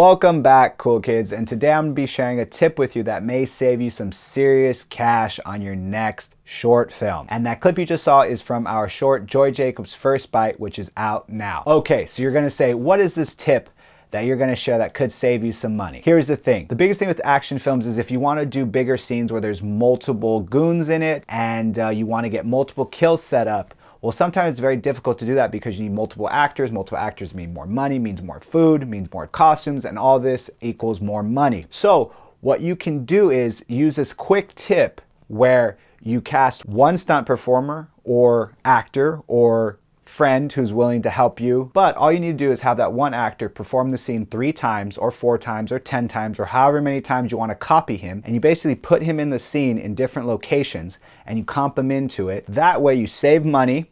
Welcome back, cool kids, and today I'm going to be sharing a tip with you that may save you some serious cash on your next short film. And that clip you just saw is from our short Joy Jacob's First Bite, which is out now. Okay, so you're going to say, what is this tip that you're going to share that could save you some money? Here's the thing. The biggest thing with action films is if you want to do bigger scenes where there's multiple goons in it and you want to get multiple kills set up, well, sometimes it's very difficult to do that because you need multiple actors. Multiple actors mean more money, means more food, means more costumes, and all this equals more money. So what you can do is use this quick tip where you cast one stunt performer or actor or friend who's willing to help you, but all you need to do is have that one actor perform the scene 3 times or 4 times or 10 times or however many times you want to copy him, and you basically put him in the scene in different locations and you comp him into it. That way you save money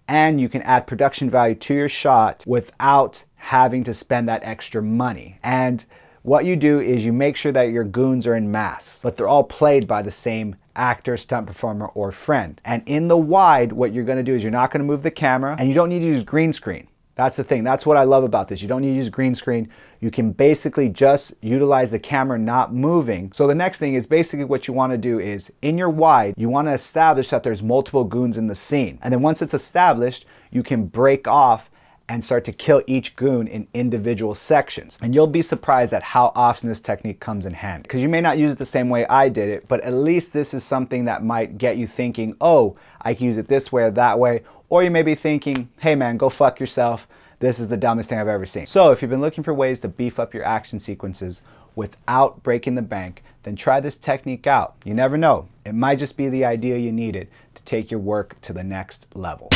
and you can add production value to your shot without having to spend that extra money. And what you do is you make sure that your goons are in masks, but they're all played by the same actor, stunt performer, or friend. And in the wide, what you're gonna do is you're not gonna move the camera, and you don't need to use green screen. That's the thing. That's what I love about this. You don't need to use green screen. You can basically just utilize the camera not moving. So the next thing is basically what you want to do is in your wide, you want to establish that there's multiple goons in the scene. And then once it's established, you can break off and start to kill each goon in individual sections. And you'll be surprised at how often this technique comes in handy. Because you may not use it the same way I did it, but at least this is something that might get you thinking, oh, I can use it this way or that way. Or you may be thinking, hey man, go fuck yourself. This is the dumbest thing I've ever seen. So if you've been looking for ways to beef up your action sequences without breaking the bank, then try this technique out. You never know. It might just be the idea you needed to take your work to the next level.